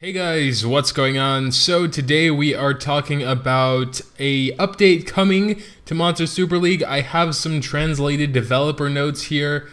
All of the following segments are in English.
Hey guys, what's going on? So today we are talking about a update coming to Monster Super League. I have some translated developer notes here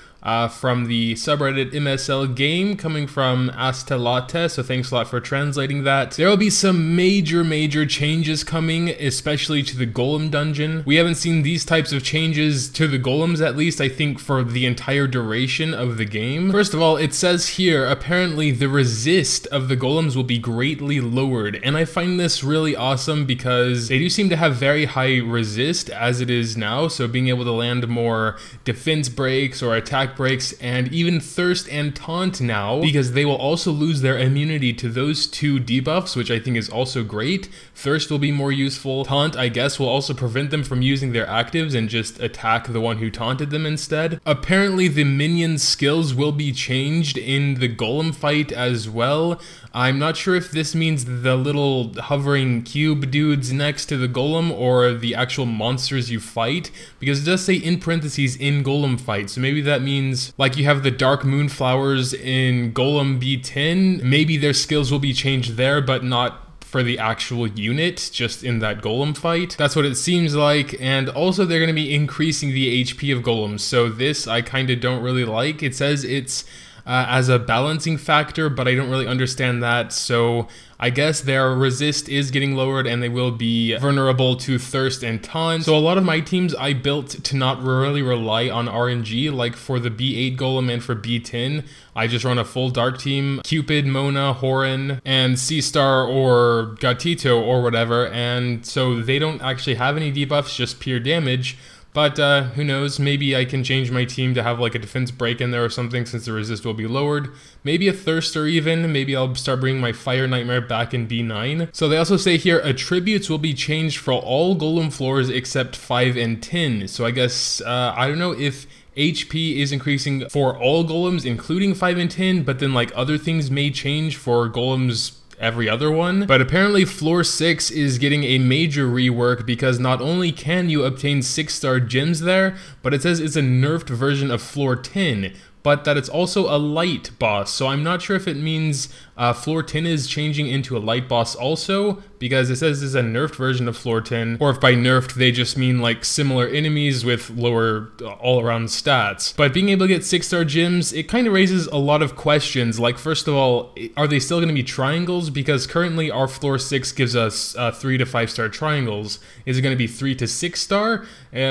from the subreddit MSL game coming from Astelate, so thanks a lot for translating that. There will be some major changes coming, especially to the Golem dungeon. We haven't seen these types of changes to the Golems, at least I think for the entire duration of the game. First of all, it says here, apparently the resist of the Golems will be greatly lowered, and I find this really awesome because they do seem to have very high resist as it is now, so being able to land more defense breaks or attack breaks, and even thirst and taunt now, because they will also lose their immunity to those two debuffs, which I think is also great. Thirst will be more useful. Taunt, I guess, will also prevent them from using their actives and just attack the one who taunted them instead. Apparently the minion skills will be changed in the Golem fight as well. I'm not sure if this means the little hovering cube dudes next to the Golem or the actual monsters you fight, because it does say in parentheses in Golem fight, so maybe that means like you have the Dark Moonflowers in Golem B10, maybe their skills will be changed there, but not for the actual unit, just in that Golem fight. That's what it seems like, and also they're going to be increasing the HP of Golems, so this I kind of don't really like. It says it's as a balancing factor, but I don't really understand that, so I guess their resist is getting lowered and they will be vulnerable to thirst and taunt. So a lot of my teams I built to not really rely on RNG, like for the B8 Golem and for B10, I just run a full dark team, Cupid, Mona, Horan, and C-Star or Gatito or whatever, and so they don't actually have any debuffs, just pure damage. But who knows, maybe I can change my team to have like a defense break in there or something since the resist will be lowered. Maybe a thirster even, maybe I'll start bringing my Fire Nightmare back in B9. So they also say here, attributes will be changed for all Golem floors except 5 and 10. So I guess, I don't know if HP is increasing for all Golems including 5 and 10, but then like other things may change for Golems every other one. But apparently floor 6 is getting a major rework because not only can you obtain 6-star gems there, but it says it's a nerfed version of floor 10, but that it's also a light boss. So I'm not sure if it means floor 10 is changing into a light boss also, because it says it's a nerfed version of floor 10, or if by nerfed they just mean like similar enemies with lower all-around stats. But being able to get 6-star gems, it kind of raises a lot of questions. Like, first of all, are they still going to be triangles? Because currently our floor 6 gives us 3 to 5-star triangles. Is it going to be 3 to 6-star?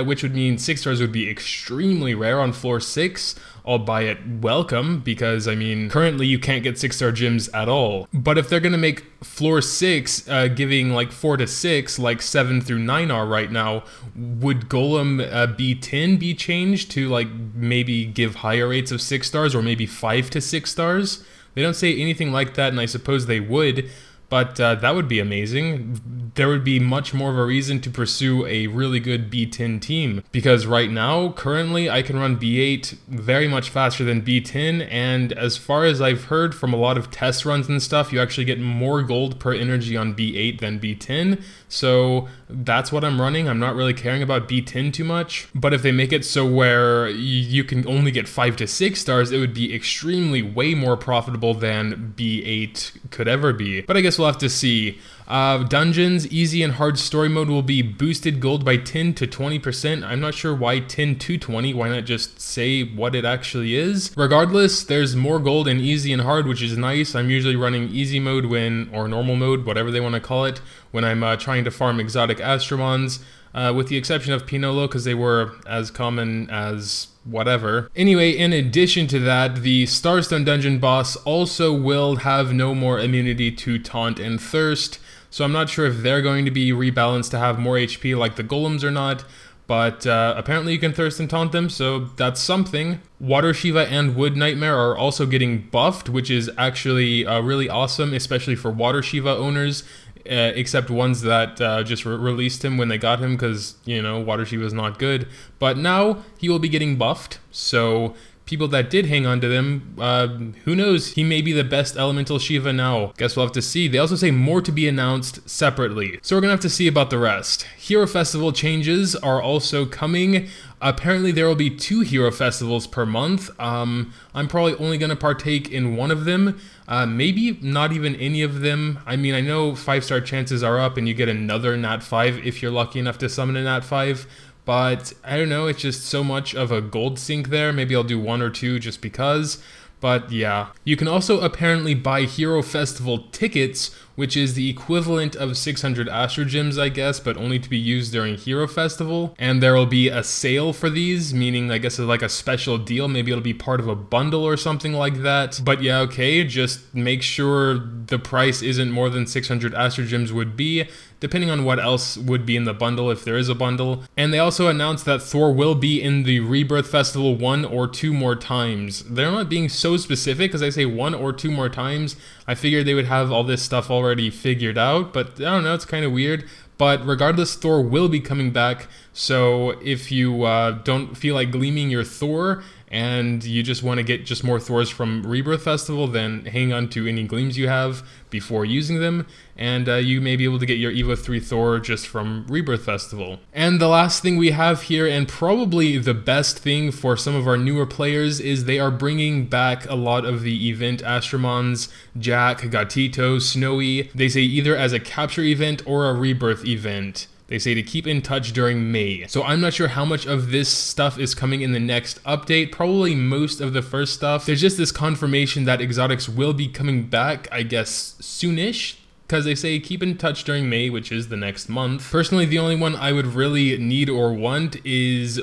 Which would mean 6 stars would be extremely rare on floor 6. Albeit welcome, because I mean, currently you can't get 6-star gems at all. But if they're gonna make floor 6 giving like 4 to 6, like 7 through 9 are right now, would Golem B10 be changed to like maybe give higher rates of 6 stars or maybe 5 to 6 stars? They don't say anything like that, and I suppose they would. But that would be amazing. There would be much more of a reason to pursue a really good B10 team, because right now, currently, I can run B8 very much faster than B10, and as far as I've heard from a lot of test runs and stuff, you actually get more gold per energy on B8 than B10, so that's what I'm running. I'm not really caring about B10 too much, but if they make it so where you can only get 5 to 6 stars, it would be extremely way more profitable than B8 could ever be. But I guess we'll have to see. Dungeons, easy and hard story mode will be boosted gold by 10 to 20%. I'm not sure why 10 to 20, why not just say what it actually is? Regardless, there's more gold in easy and hard, which is nice. I'm usually running easy mode or normal mode, whatever they want to call it, when I'm trying to farm exotic Astromons, with the exception of Pinolo, because they were as common as whatever. Anyway, in addition to that, the Starstone dungeon boss also will have no more immunity to taunt and thirst, so I'm not sure if they're going to be rebalanced to have more HP like the Golems or not, but apparently you can thirst and taunt them, so that's something. Water Shiva and Wood Nightmare are also getting buffed, which is actually really awesome, especially for Water Shiva owners. Except ones that just released him when they got him because, you know, Water Shiva is not good. But now he will be getting buffed, so people that did hang on to them, who knows, he may be the best elemental Shiva now. Guess we'll have to see. They also say more to be announced separately, so we're gonna have to see about the rest. Hero Festival changes are also coming. Apparently there will be 2 hero festivals per month. I'm probably only going to partake in one of them. Maybe not even any of them. I mean, I know 5-star chances are up and you get another Nat 5 if you're lucky enough to summon a Nat 5. But I don't know, it's just so much of a gold sink there. Maybe I'll do 1 or 2 just because. But yeah, you can also apparently buy Hero Festival tickets, which is the equivalent of 600 Astro Gems, I guess, but only to be used during Hero Festival. And there will be a sale for these, meaning I guess it's like a special deal. Maybe it'll be part of a bundle or something like that. But yeah, okay, just make sure the price isn't more than 600 Astro Gems would be, depending on what else would be in the bundle, if there is a bundle. And they also announced that Thor will be in the Rebirth Festival 1 or 2 more times. They're not being so specific, because I say 1 or 2 more times. I figured they would have all this stuff already figured out, but I don't know, it's kind of weird. But regardless, Thor will be coming back, so if you don't feel like gleaming your Thor, and you just want to get just more Thors from Rebirth Festival, then hang on to any gleams you have before using them, and you may be able to get your Evo 3 Thor just from Rebirth Festival. And the last thing we have here, and probably the best thing for some of our newer players, is they are bringing back a lot of the event Astromons, Jack, Gatito, Snowy. They say either as a capture event or a Rebirth event. They say to keep in touch during May. So I'm not sure how much of this stuff is coming in the next update. Probably most of the first stuff. There's just this confirmation that exotics will be coming back, I guess, soonish, because they say keep in touch during May, which is the next month. Personally, the only one I would really need or want is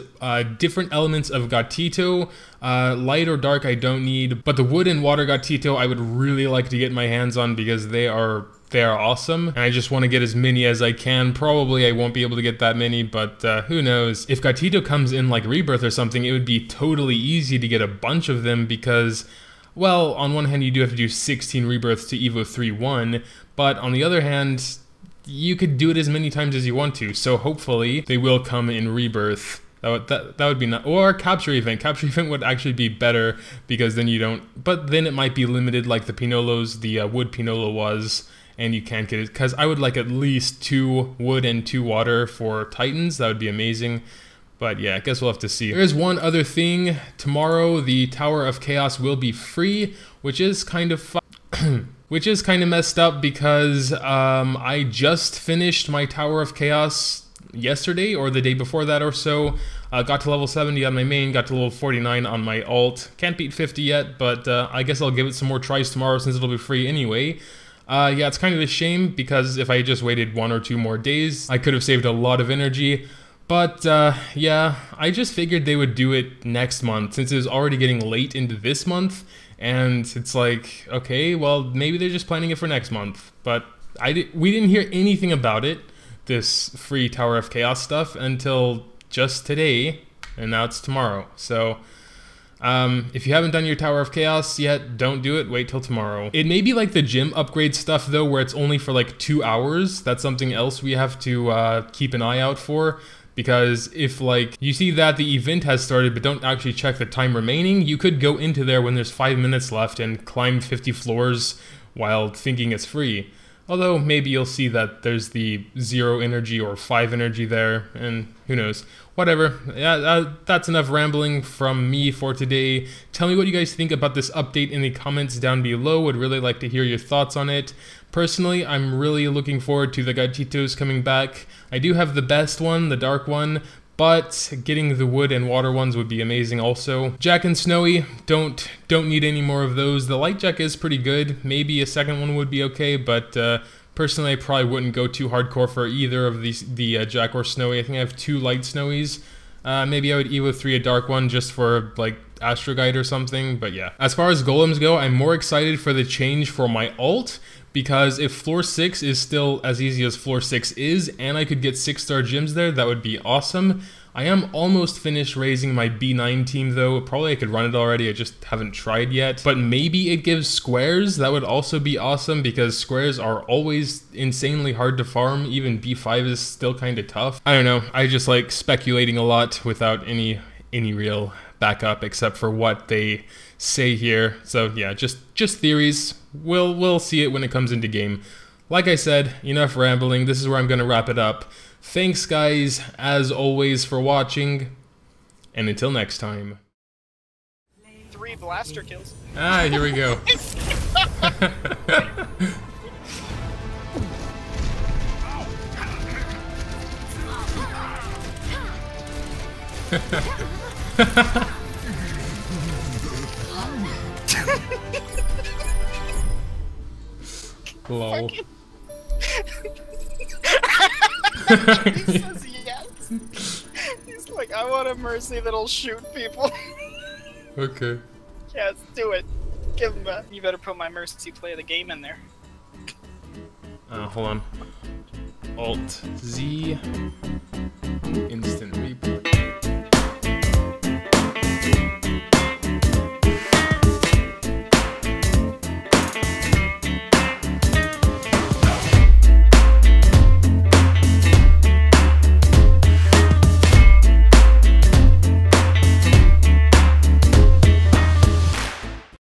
different elements of Gatito. Light or dark I don't need, but the wood and water Gatito I would really like to get my hands on, because they are awesome, and I just want to get as many as I can. Probably I won't be able to get that many, but who knows. If Gatito comes in like Rebirth or something, it would be totally easy to get a bunch of them, because, well, on one hand you do have to do 16 Rebirths to Evo 3-1, but on the other hand, you could do it as many times as you want to, so hopefully they will come in Rebirth. That would be nice. Or capture event. Capture event would actually be better, because then you don't, but then it might be limited like the Pinolos, the wood Pinolo was, and you can't get it, because I would like at least 2 wood and 2 water for Titans. That would be amazing. But yeah, I guess we'll have to see. There's one other thing. Tomorrow, the Tower of Chaos will be free, which is kind of which is kind of messed up, because I just finished my Tower of Chaos yesterday or the day before that or so. Got to level 70 on my main, got to level 49 on my alt. Can't beat 50 yet, but I guess I'll give it some more tries tomorrow since it'll be free anyway. Yeah, it's kind of a shame, because if I just waited 1 or 2 more days, I could have saved a lot of energy. But yeah, I just figured they would do it next month, since it was already getting late into this month, and it's like, okay, well, maybe they're just planning it for next month. But we didn't hear anything about it, this free Tower of Chaos stuff, until just today, and now it's tomorrow. So if you haven't done your Tower of Chaos yet, don't do it, wait till tomorrow. It may be like the gym upgrade stuff though, where it's only for like 2 hours. That's something else we have to keep an eye out for, because if like you see that the event has started but don't actually check the time remaining, you could go into there when there's 5 minutes left and climb 50 floors while thinking it's free. Although maybe you'll see that there's the 0 energy or 5 energy there, and who knows. Whatever, yeah, that's enough rambling from me for today. Tell me what you guys think about this update in the comments down below. Would really like to hear your thoughts on it. Personally, I'm really looking forward to the Gatitos coming back. I do have the best one, the dark one, but getting the wood and water ones would be amazing also. Jack and Snowy, don't need any more of those. The light Jack is pretty good. Maybe a second one would be okay, but personally I probably wouldn't go too hardcore for either of these, the Jack or Snowy. I think I have 2 light Snowies. Maybe I would Evo 3 a dark one just for like Astro Guide or something, but yeah. As far as golems go, I'm more excited for the change for my alt, because if floor 6 is still as easy as floor 6 is, and I could get 6-star gems there, that would be awesome. I am almost finished raising my B9 team though. Probably I could run it already, I just haven't tried yet. But maybe it gives squares, that would also be awesome, because squares are always insanely hard to farm. Even B5 is still kind of tough. I don't know, I just like speculating a lot without any real backup except for what they say here. So yeah, just theories. We'll see it when it comes into game. Like I said, enough rambling. This is where I'm gonna wrap it up. Thanks guys, as always, for watching. And until next time. 3 blaster kills. Ah, here we go. Lol. He says yes. He's like, I want a mercy that'll shoot people. Okay. Yes, do it. Give him that. You better put my mercy play of the game in there. Hold on. Alt Z. Instant replay.